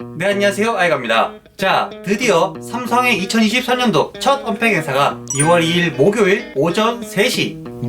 네, 안녕하세요, 아이가입니다. 자, 드디어 삼성의 2023년도 첫 언팩 행사가 2월 2일 목요일 오전 3시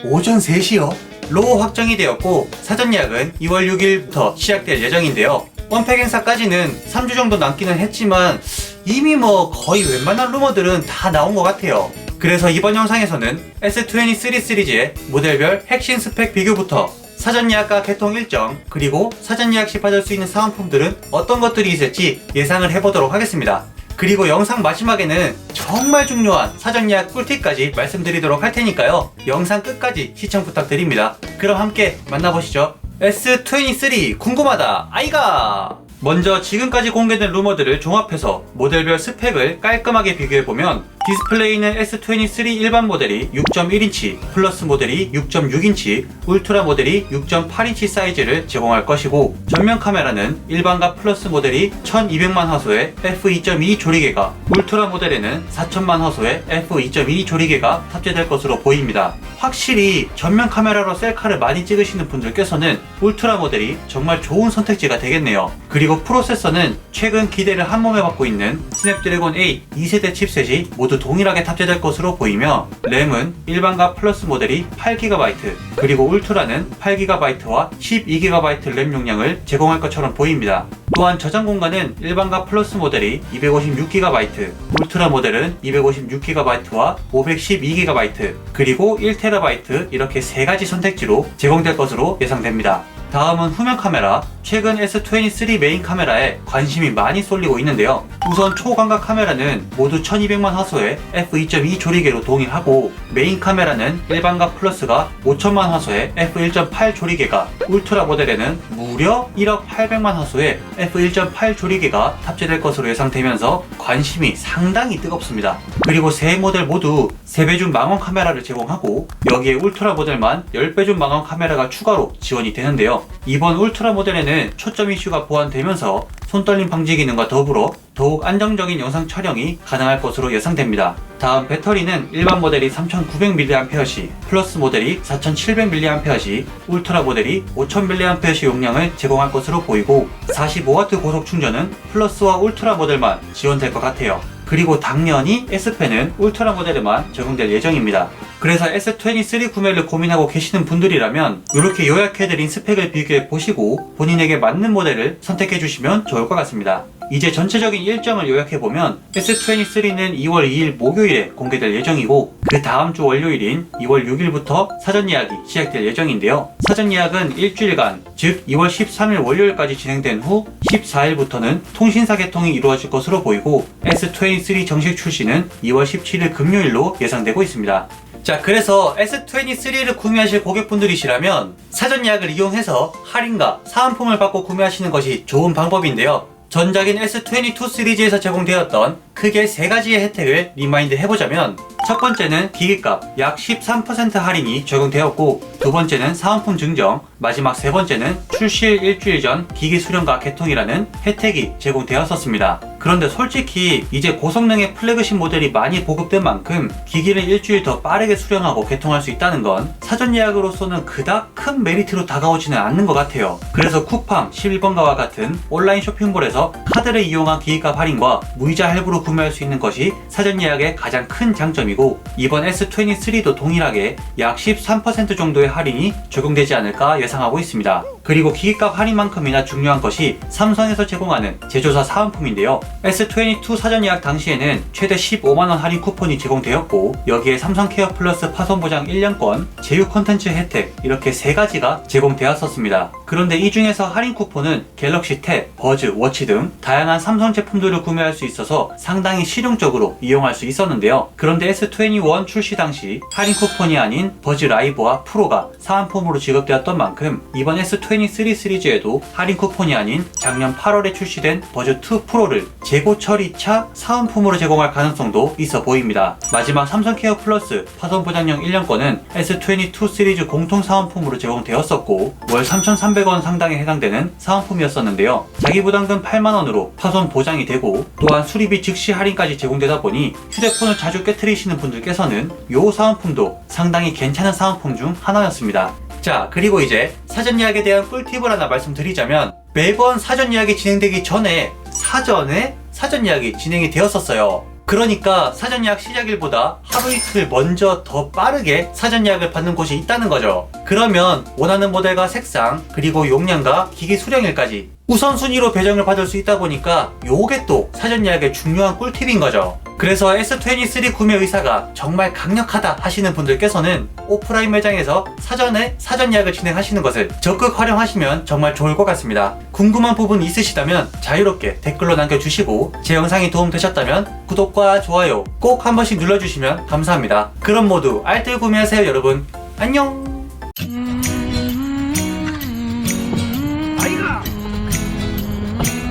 오전 3시요? 로 확정이 되었고, 사전 예약은 2월 6일부터 시작될 예정인데요. 언팩 행사까지는 3주 정도 남기는 했지만 이미 거의 웬만한 루머들은 다 나온 것 같아요. 그래서 이번 영상에서는 S23 시리즈의 모델별 핵심 스펙 비교부터 사전 예약과 개통 일정, 그리고 사전 예약 시 받을 수 있는 사은품들은 어떤 것들이 있을지 예상을 해보도록 하겠습니다. 그리고 영상 마지막에는 정말 중요한 사전 예약 꿀팁까지 말씀드리도록 할 테니까요. 영상 끝까지 시청 부탁드립니다. 그럼 함께 만나보시죠. S23 궁금하다 아이가! 먼저 지금까지 공개된 루머들을 종합해서 모델별 스펙을 깔끔하게 비교해보면, 디스플레이는 S23 일반 모델이 6.1인치, 플러스 모델이 6.6인치, 울트라 모델이 6.8인치 사이즈를 제공할 것이고, 전면 카메라는 일반과 플러스 모델이 1200만 화소의 f2.2 조리개가, 울트라 모델에는 4000만 화소의 f2.2 조리개가 탑재될 것으로 보입니다. 확실히 전면 카메라로 셀카를 많이 찍으시는 분들께서는 울트라 모델이 정말 좋은 선택지가 되겠네요. 그리고 프로세서는 최근 기대를 한몸에 받고 있는 스냅드래곤 8 2세대 칩셋이 모두 동일하게 탑재될 것으로 보이며, 램은 일반과 플러스 모델이 8GB, 그리고 울트라는 8GB와 12GB 램 용량을 제공할 것처럼 보입니다. 또한 저장 공간은 일반과 플러스 모델이 256GB, 울트라 모델은 256GB와 512GB, 그리고 1TB 이렇게 3가지 선택지로 제공될 것으로 예상됩니다. 다음은 후면 카메라. 최근 S23 메인 카메라에 관심이 많이 쏠리고 있는데요. 우선 초광각 카메라는 모두 1200만 화소의 f2.2 조리개로 동일하고, 메인 카메라는 일반과 플러스가 5000만 화소의 f1.8 조리개가, 울트라 모델에는 무려 1억 800만 화소의 f1.8 조리개가 탑재될 것으로 예상되면서 관심이 상당히 뜨겁습니다. 그리고 세 모델 모두 3배줌 망원 카메라를 제공하고, 여기에 울트라 모델만 10배줌 망원 카메라가 추가로 지원이 되는데요. 이번 울트라 모델에는 초점 이슈가 보완되면서 손떨림 방지 기능과 더불어 더욱 안정적인 영상 촬영이 가능할 것으로 예상됩니다. 다음 배터리는 일반 모델이 3900mAh, 플러스 모델이 4700mAh, 울트라 모델이 5000mAh 용량을 제공할 것으로 보이고, 45W 고속 충전은 플러스와 울트라 모델만 지원될 것 같아요. 그리고 당연히 S펜은 울트라 모델에만 적용될 예정입니다. 그래서 S23 구매를 고민하고 계시는 분들이라면 이렇게 요약해드린 스펙을 비교해 보시고 본인에게 맞는 모델을 선택해 주시면 좋을 것 같습니다. 이제 전체적인 일정을 요약해보면, S23는 2월 2일 목요일에 공개될 예정이고, 그 다음 주 월요일인 2월 6일부터 사전 예약이 시작될 예정인데요. 사전 예약은 일주일간, 즉 2월 13일 월요일까지 진행된 후 14일부터는 통신사 개통이 이루어질 것으로 보이고, S23 정식 출시는 2월 17일 금요일로 예상되고 있습니다. 자, 그래서 S23를 구매하실 고객분들이시라면 사전 예약을 이용해서 할인과 사은품을 받고 구매하시는 것이 좋은 방법인데요. 전작인 S22 시리즈에서 제공되었던 크게 3가지의 혜택을 리마인드 해보자면, 첫 번째는 기기값 약 13% 할인이 적용되었고, 두 번째는 사은품 증정, 마지막 세 번째는 출시일 일주일 전 기기 수령과 개통이라는 혜택이 제공되었었습니다. 그런데 솔직히 이제 고성능의 플래그십 모델이 많이 보급된 만큼 기기를 일주일 더 빠르게 수령하고 개통할 수 있다는 건 사전 예약으로서는 그닥 큰 메리트로 다가오지는 않는 것 같아요. 그래서 쿠팡 11번가와 같은 온라인 쇼핑몰에서 카드를 이용한 기기값 할인과 무이자 할부로 구매할 수 있는 것이 사전 예약의 가장 큰 장점이고, 이번 S23도 동일하게 약 13% 정도의 할인이 적용되지 않을까 예상하고 있습니다. 그리고 기기값 할인만큼이나 중요한 것이 삼성에서 제공하는 제조사 사은품인데요. S22 사전 예약 당시에는 최대 15만원 할인 쿠폰이 제공되었고, 여기에 삼성 케어 플러스 파손 보장 1년권, 제휴 콘텐츠 혜택 이렇게 3가지가 제공되었었습니다. 그런데 이 중에서 할인 쿠폰은 갤럭시 탭, 버즈, 워치 등 다양한 삼성 제품들을 구매할 수 있어서 상당히 실용적으로 이용할 수 있었는데요. 그런데 S21 출시 당시 할인 쿠폰이 아닌 버즈 라이브와 프로가 사은품으로 지급되었던 만큼, 이번 S23 시리즈에도 할인 쿠폰이 아닌 작년 8월에 출시된 버즈 2 프로를 재고 처리차 사은품으로 제공할 가능성도 있어 보입니다. 마지막 삼성 케어 플러스 파손 보장형 1년권은 S22 시리즈 공통 사은품으로 제공되었었고, 월 3,300원 상당에 해당되는 사은품이었었는데요. 자기 부담금 8만원으로 파손 보장이 되고, 또한 수리비 즉시 할인까지 제공되다 보니 휴대폰을 자주 깨트리시는 분들께서는 이 사은품도 상당히 괜찮은 사은품 중 하나였습니다. 자, 그리고 이제 사전 예약에 대한 꿀팁을 하나 말씀드리자면, 매번 사전 예약이 진행되기 전에 사전에 사전 예약이 진행이 되었었어요. 그러니까 사전 예약 시작일보다 하루 이틀 먼저 더 빠르게 사전 예약을 받는 곳이 있다는 거죠. 그러면 원하는 모델과 색상, 그리고 용량과 기기 수령일까지 우선순위로 배정을 받을 수 있다 보니까 요게 또 사전 예약의 중요한 꿀팁인 거죠. 그래서 S23 구매 의사가 정말 강력하다 하시는 분들께서는 오프라인 매장에서 사전에 사전 예약을 진행하시는 것을 적극 활용하시면 정말 좋을 것 같습니다. 궁금한 부분 있으시다면 자유롭게 댓글로 남겨주시고 제 영상이 도움되셨다면 구독과 좋아요 꼭 한 번씩 눌러주시면 감사합니다. 그럼 모두 알뜰 구매하세요 여러분. 안녕.